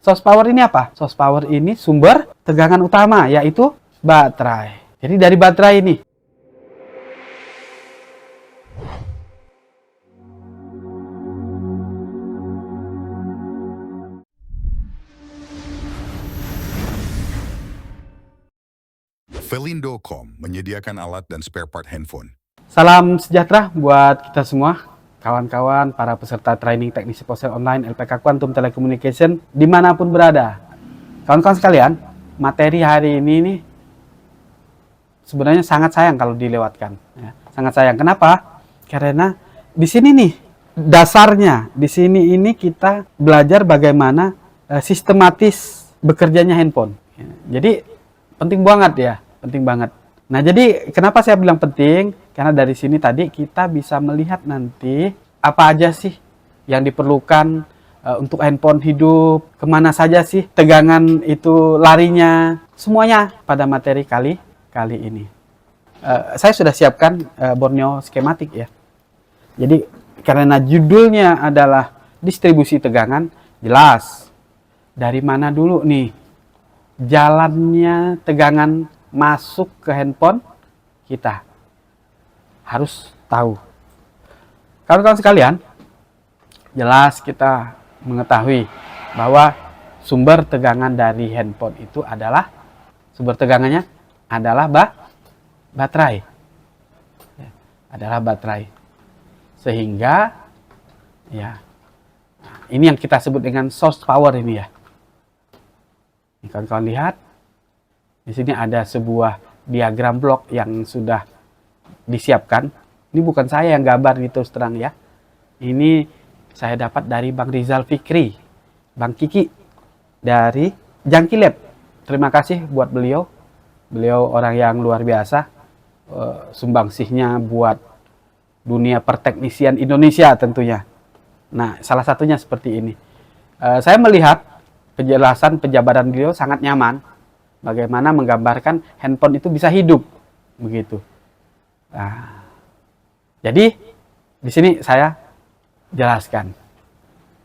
Source power ini apa? Source power ini sumber tegangan utama, yaitu baterai. Jadi dari baterai ini. Felindo.com menyediakan alat dan spare part handphone. Salam sejahtera buat kita semua, kawan-kawan, para peserta training teknisi ponsel online LPK Quantum Telecommunication dimanapun berada. Kawan-kawan sekalian, materi hari ini nih sebenarnya sangat sayang kalau dilewatkan. Ya, sangat sayang. Kenapa? Karena di sini nih dasarnya, di sini ini kita belajar bagaimana sistematis bekerjanya handphone. Ya, jadi penting banget ya. Penting banget. Nah, jadi kenapa saya bilang penting? Karena dari sini tadi kita bisa melihat nanti apa aja sih yang diperlukan untuk handphone hidup, kemana saja sih tegangan itu larinya, semuanya pada materi kali ini. Saya sudah siapkan Borneo skematik ya. Jadi karena judulnya adalah distribusi tegangan, jelas dari mana dulu nih jalannya tegangan masuk ke handphone kita harus tahu. Kawan-kawan sekalian, jelas kita mengetahui bahwa sumber tegangan dari handphone itu adalah baterai. Ya, adalah baterai. Sehingga ya ini yang kita sebut dengan source power ini ya. Ini kawan-kawan lihat. Di sini ada sebuah diagram blok yang sudah disiapkan. Ini bukan saya yang gambar nih terus terang ya. Ini saya dapat dari Bang Rizal Fikri, Bang Kiki dari Jangki Lab. Terima kasih buat beliau. Beliau orang yang luar biasa. Sumbangsihnya buat dunia perteknisian Indonesia tentunya. Nah, salah satunya seperti ini. Saya melihat penjelasan penjabaran beliau sangat nyaman. Bagaimana menggambarkan handphone itu bisa hidup, begitu. Nah, jadi di sini saya jelaskan.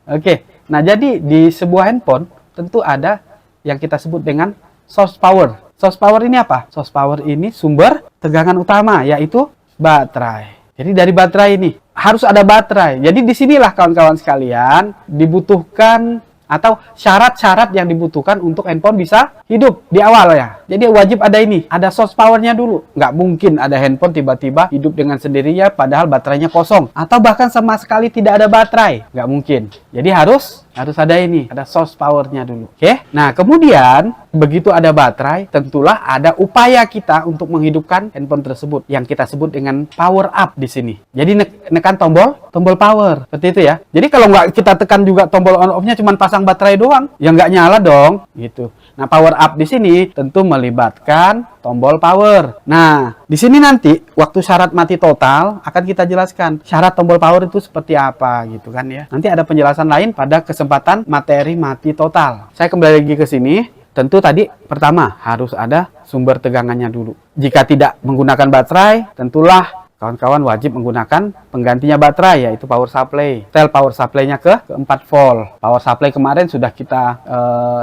Oke, nah jadi di sebuah handphone tentu ada yang kita sebut dengan source power. Source power ini apa? Source power ini sumber tegangan utama, yaitu baterai. Jadi dari baterai ini harus ada baterai. Jadi disinilah kawan-kawan sekalian dibutuhkan atau syarat-syarat yang dibutuhkan untuk handphone bisa hidup di awal ya. Jadi wajib ada ini, ada source powernya dulu. Nggak mungkin ada handphone tiba-tiba hidup dengan sendirinya padahal baterainya kosong. Atau bahkan sama sekali tidak ada baterai. Nggak mungkin. Jadi harus ada ini, ada source powernya dulu. Oke? Nah, kemudian begitu ada baterai, tentulah ada upaya kita untuk menghidupkan handphone tersebut yang kita sebut dengan power up di sini. Jadi nekan tombol power. Seperti itu ya. Jadi kalau nggak kita tekan juga tombol on off-nya cuma pasang baterai doang, ya nggak nyala dong, gitu. Nah, power up di sini tentu melibatkan tombol power. Nah, di sini nanti waktu syarat mati total akan kita jelaskan syarat tombol power itu seperti apa gitu kan ya. Nanti ada penjelasan lain pada kesempatan materi mati total. Saya kembali lagi ke sini. Tentu tadi pertama harus ada sumber tegangannya dulu. Jika tidak menggunakan baterai, tentulah kawan-kawan wajib menggunakan penggantinya baterai, yaitu power supply. Tel power supply-nya ke 4 volt. Power supply kemarin sudah kita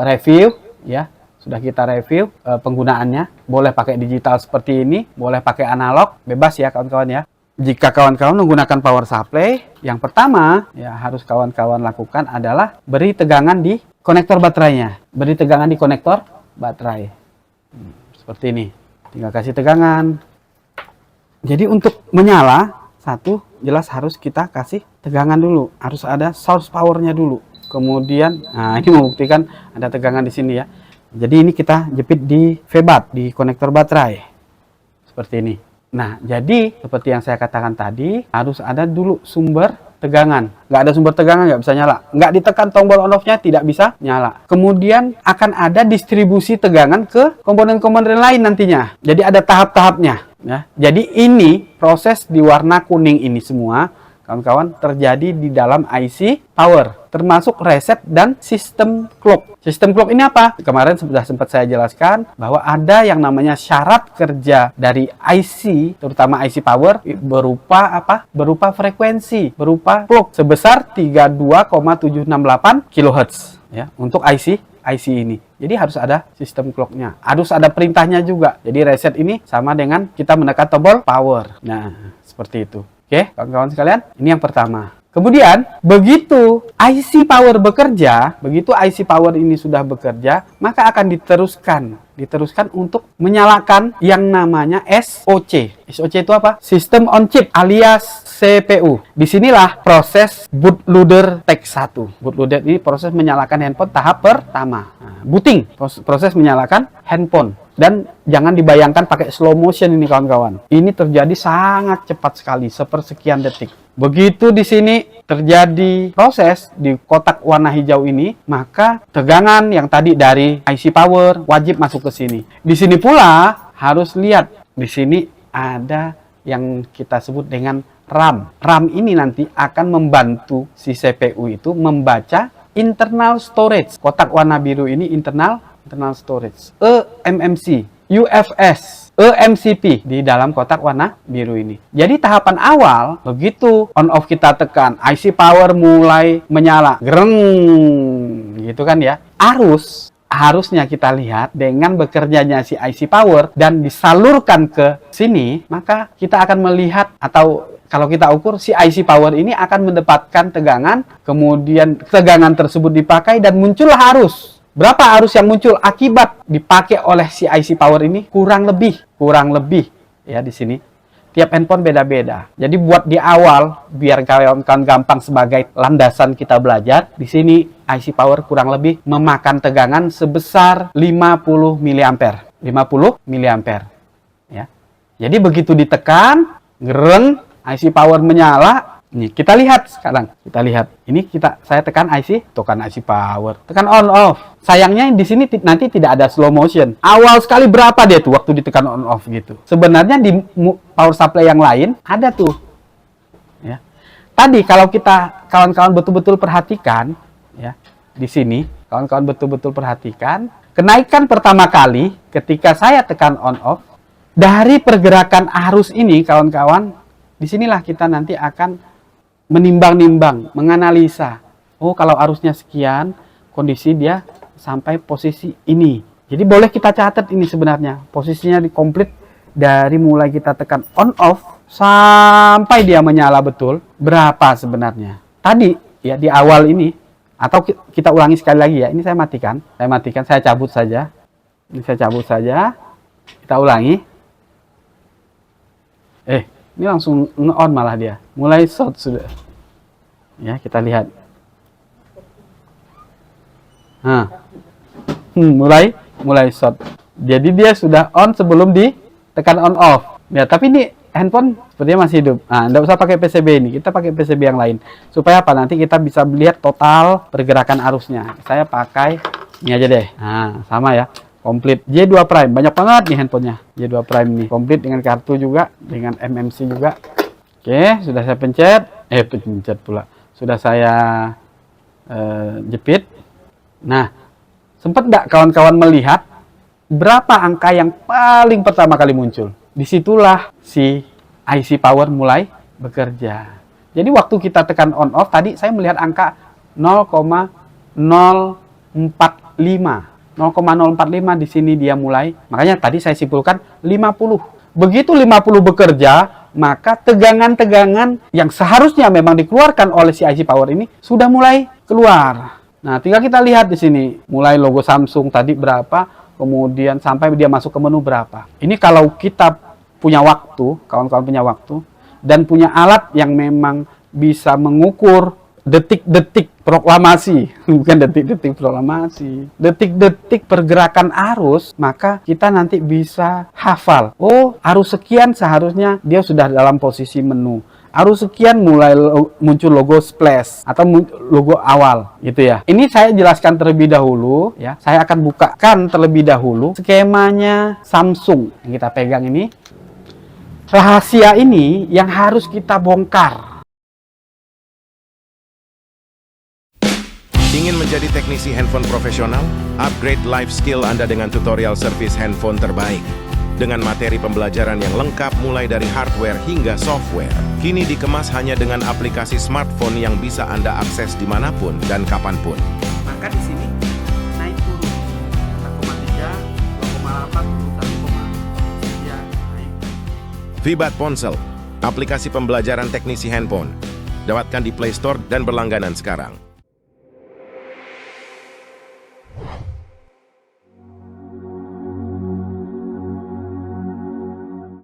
review ya. Sudah kita review penggunaannya. Boleh pakai digital seperti ini, boleh pakai analog, bebas ya kawan-kawan ya. Jika kawan-kawan menggunakan power supply, yang pertama ya harus kawan-kawan lakukan adalah beri tegangan di konektor baterainya. Beri tegangan di konektor baterai. Seperti ini. Tinggal kasih tegangan. Jadi untuk menyala, satu jelas harus kita kasih tegangan dulu. Harus ada source powernya dulu. Kemudian, nah ini membuktikan ada tegangan di sini ya. Jadi ini kita jepit di VBAT, di konektor baterai. Seperti ini. Nah, jadi seperti yang saya katakan tadi, harus ada dulu sumber tegangan. Nggak ada sumber tegangan, nggak bisa nyala. Nggak ditekan tombol on off-nya, tidak bisa nyala. Kemudian akan ada distribusi tegangan ke komponen-komponen lain nantinya. Jadi ada tahap-tahapnya. Ya. Jadi ini proses di warna kuning ini semua, kawan-kawan, terjadi di dalam IC power, termasuk reset dan sistem clock. Sistem clock ini apa? Kemarin sudah sempat saya jelaskan bahwa ada yang namanya syarat kerja dari IC, terutama IC power, berupa apa? Berupa frekuensi, berupa clock sebesar 32,768 kHz ya untuk IC ini. Jadi harus ada sistem clocknya, harus ada perintahnya juga. Jadi reset ini sama dengan kita menekan tombol power. Nah, seperti itu. Oke, kawan-kawan sekalian, ini yang pertama. Kemudian, begitu IC power bekerja, begitu IC power ini sudah bekerja, maka akan diteruskan untuk menyalakan yang namanya SOC. SOC itu apa? System on Chip alias CPU. Disinilah proses bootloader take 1. Bootloader ini proses menyalakan handphone tahap pertama. Nah, booting, proses menyalakan handphone. Dan jangan dibayangkan pakai slow motion ini kawan-kawan. Ini terjadi sangat cepat sekali, sepersekian detik. Begitu di sini terjadi proses di kotak warna hijau ini, maka tegangan yang tadi dari IC power wajib masuk ke sini. Di sini pula harus lihat, di sini ada yang kita sebut dengan RAM. RAM ini nanti akan membantu si CPU itu membaca internal storage. Kotak warna biru ini internal storage, eMMC, UFS, eMCP di dalam kotak warna biru ini. Jadi tahapan awal, begitu on off kita tekan, IC power mulai menyala, greng, gitu kan ya. Harusnya kita lihat dengan bekerjanya si IC power dan disalurkan ke sini, maka kita akan melihat atau kalau kita ukur si IC power ini akan mendapatkan tegangan, kemudian tegangan tersebut dipakai dan muncullah arus. Berapa arus yang muncul akibat dipakai oleh si IC power ini? Kurang lebih ya di sini. Tiap handphone beda-beda. Jadi buat di awal biar kawan-kawan gampang sebagai landasan kita belajar, di sini IC power kurang lebih memakan tegangan sebesar 50 mA. 50 mA ya. Jadi begitu ditekan, gereng, IC power menyala. Nih, kita lihat sekarang. Kita lihat. Ini saya tekan IC, tekan IC power. Tekan on off. Sayangnya di sini nanti tidak ada slow motion. Awal sekali berapa dia tuh waktu ditekan on off gitu. Sebenarnya di power supply yang lain ada tuh. Ya. Tadi kalau kita kawan-kawan betul-betul perhatikan ya, di sini kawan-kawan betul-betul perhatikan, kenaikan pertama kali ketika saya tekan on off dari pergerakan arus ini kawan-kawan, disinilah kita nanti akan menimbang-nimbang, menganalisa. Oh, kalau arusnya sekian, kondisi dia sampai posisi ini. Jadi boleh kita catat ini sebenarnya. Posisinya komplit dari mulai kita tekan on off sampai dia menyala betul. Berapa sebenarnya? Tadi ya di awal ini, atau kita ulangi sekali lagi ya. Ini saya matikan. Saya cabut saja. Ini saya cabut saja. Kita ulangi. Ini langsung nge-on malah dia. Mulai short sudah. Ya, kita lihat. Nah. Mulai short. Jadi dia sudah on sebelum ditekan on off. Ya, tapi ini handphone sepertinya masih hidup. Nah, enggak usah pakai PCB ini. Kita pakai PCB yang lain. Supaya apa? Nanti kita bisa melihat total pergerakan arusnya. Saya pakai ini aja deh. Nah, sama ya. Komplit J2 Prime, banyak banget nih handphonenya. J2 Prime nih, komplit dengan kartu juga, dengan MMC juga. Oke, sudah saya pencet, pencet pula. Sudah saya jepit. Nah, sempat nggak kawan-kawan melihat berapa angka yang paling pertama kali muncul? Disitulah si IC power mulai bekerja. Jadi waktu kita tekan on off tadi saya melihat angka 0,045. 0,045 di sini dia mulai. Makanya tadi saya simpulkan 50. Begitu 50 bekerja, maka tegangan-tegangan yang seharusnya memang dikeluarkan oleh si IC power ini sudah mulai keluar. Nah, tinggal kita lihat di sini. Mulai logo Samsung tadi berapa, kemudian sampai dia masuk ke menu berapa. Ini kalau kita punya waktu, kawan-kawan punya waktu, dan punya alat yang memang bisa mengukur detik-detik proklamasi, bukan detik-detik proklamasi, detik-detik pergerakan arus, maka kita nanti bisa hafal. Oh, arus sekian seharusnya dia sudah dalam posisi menu. Arus sekian mulai muncul logo splash atau logo awal, gitu ya. Ini saya jelaskan terlebih dahulu, ya. Saya akan bukakan terlebih dahulu skemanya Samsung yang kita pegang ini. Rahasia ini yang harus kita bongkar. Ingin menjadi teknisi handphone profesional? Upgrade life skill Anda dengan tutorial servis handphone terbaik. Dengan materi pembelajaran yang lengkap mulai dari hardware hingga software. Kini dikemas hanya dengan aplikasi smartphone yang bisa Anda akses dimanapun dan kapanpun. Maka di sini naik turun 1,3, 2,8, 1,3 naik. Vibat Ponsel, aplikasi pembelajaran teknisi handphone. Dapatkan di Play Store dan berlangganan sekarang.